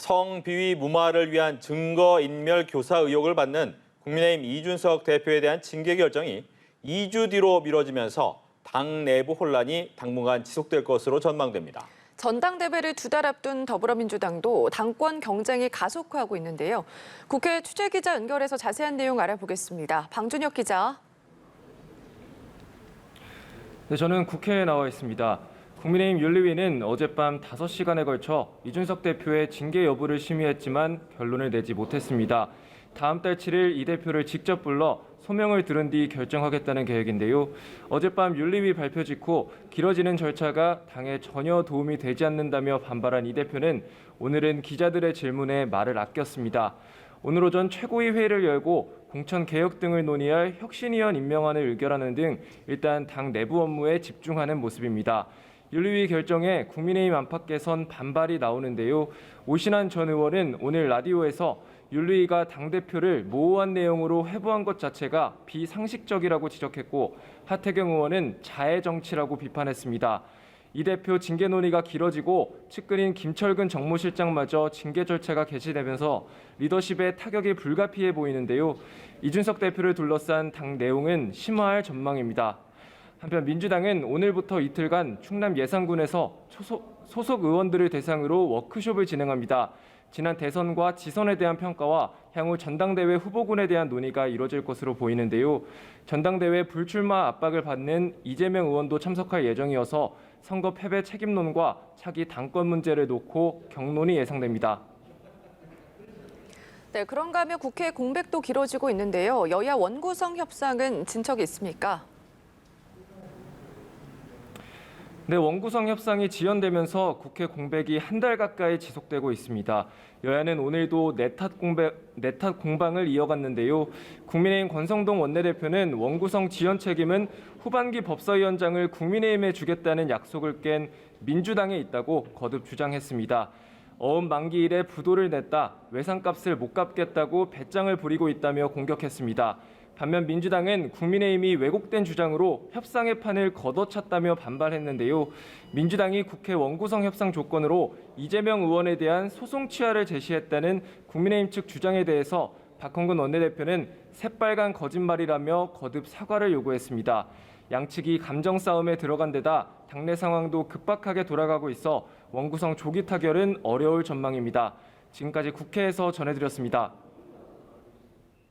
성비위 무마를 위한 증거인멸 교사 의혹을 받는 국민의힘 이준석 대표에 대한 징계 결정이 2주 뒤로 미뤄지면서 당 내부 혼란이 당분간 지속될 것으로 전망됩니다. 전당대회를 2달 앞둔 더불어민주당도 당권 경쟁이 가속화하고 있는데요. 국회 취재기자 연결해서 자세한 내용 알아보겠습니다. 방준혁 기자. 네, 저는 국회에 나와 있습니다. 국민의힘 윤리위는 어젯밤 5시간에 걸쳐 이준석 대표의 징계 여부를 심의했지만 결론을 내지 못했습니다. 다음 달 7일 이 대표를 직접 불러 소명을 들은 뒤 결정하겠다는 계획인데요. 어젯밤 윤리위 발표 직후 길어지는 절차가 당에 전혀 도움이 되지 않는다며 반발한 이 대표는 오늘은 기자들의 질문에 말을 아꼈습니다. 오늘 오전 최고위 회의를 열고 공천 개혁 등을 논의할 혁신위원 임명안을 의결하는 등 일단 당 내부 업무에 집중하는 모습입니다. 윤리위 결정에 국민의힘 안팎에선 반발이 나오는데요. 오신환 전 의원은 오늘 라디오에서 윤리위가 당대표를 모호한 내용으로 회부한 것 자체가 비상식적이라고 지적했고 하태경 의원은 자해 정치라고 비판했습니다. 이 대표 징계 논의가 길어지고 측근인 김철근 정무실장마저 징계 절차가 개시되면서 리더십에 타격이 불가피해 보이는데요. 이준석 대표를 둘러싼 당 내용은 심화할 전망입니다. 한편 민주당은 오늘부터 이틀간 충남 예산군에서 소속 의원들을 대상으로 워크숍을 진행합니다. 지난 대선과 지선에 대한 평가와 향후 전당대회 후보군에 대한 논의가 이뤄질 것으로 보이는데요. 전당대회 불출마 압박을 받는 이재명 의원도 참석할 예정이어서 선거 패배 책임론과 차기 당권 문제를 놓고 격론이 예상됩니다. 네, 그런가 하면 국회 공백도 길어지고 있는데요. 여야 원구성 협상은 진척이 있습니까? 네, 원구성 협상이 지연되면서 국회 공백이 한 달 가까이 지속되고 있습니다. 여야는 오늘도 내탓 공방을 이어갔는데요. 국민의힘 권성동 원내대표는 원구성 지연 책임은 후반기 법사위원장을 국민의힘에 주겠다는 약속을 깬 민주당에 있다고 거듭 주장했습니다. 어음 만기일에 부도를 냈다, 외상값을 못 갚겠다고 배짱을 부리고 있다며 공격했습니다. 반면 민주당은 국민의힘이 왜곡된 주장으로 협상의 판을 걷어찼다며 반발했는데요. 민주당이 국회 원구성 협상 조건으로 이재명 의원에 대한 소송 취하를 제시했다는 국민의힘 측 주장에 대해서 박홍근 원내대표는 새빨간 거짓말이라며 거듭 사과를 요구했습니다. 양측이 감정 싸움에 들어간 데다 당내 상황도 급박하게 돌아가고 있어 원구성 조기 타결은 어려울 전망입니다. 지금까지 국회에서 전해드렸습니다.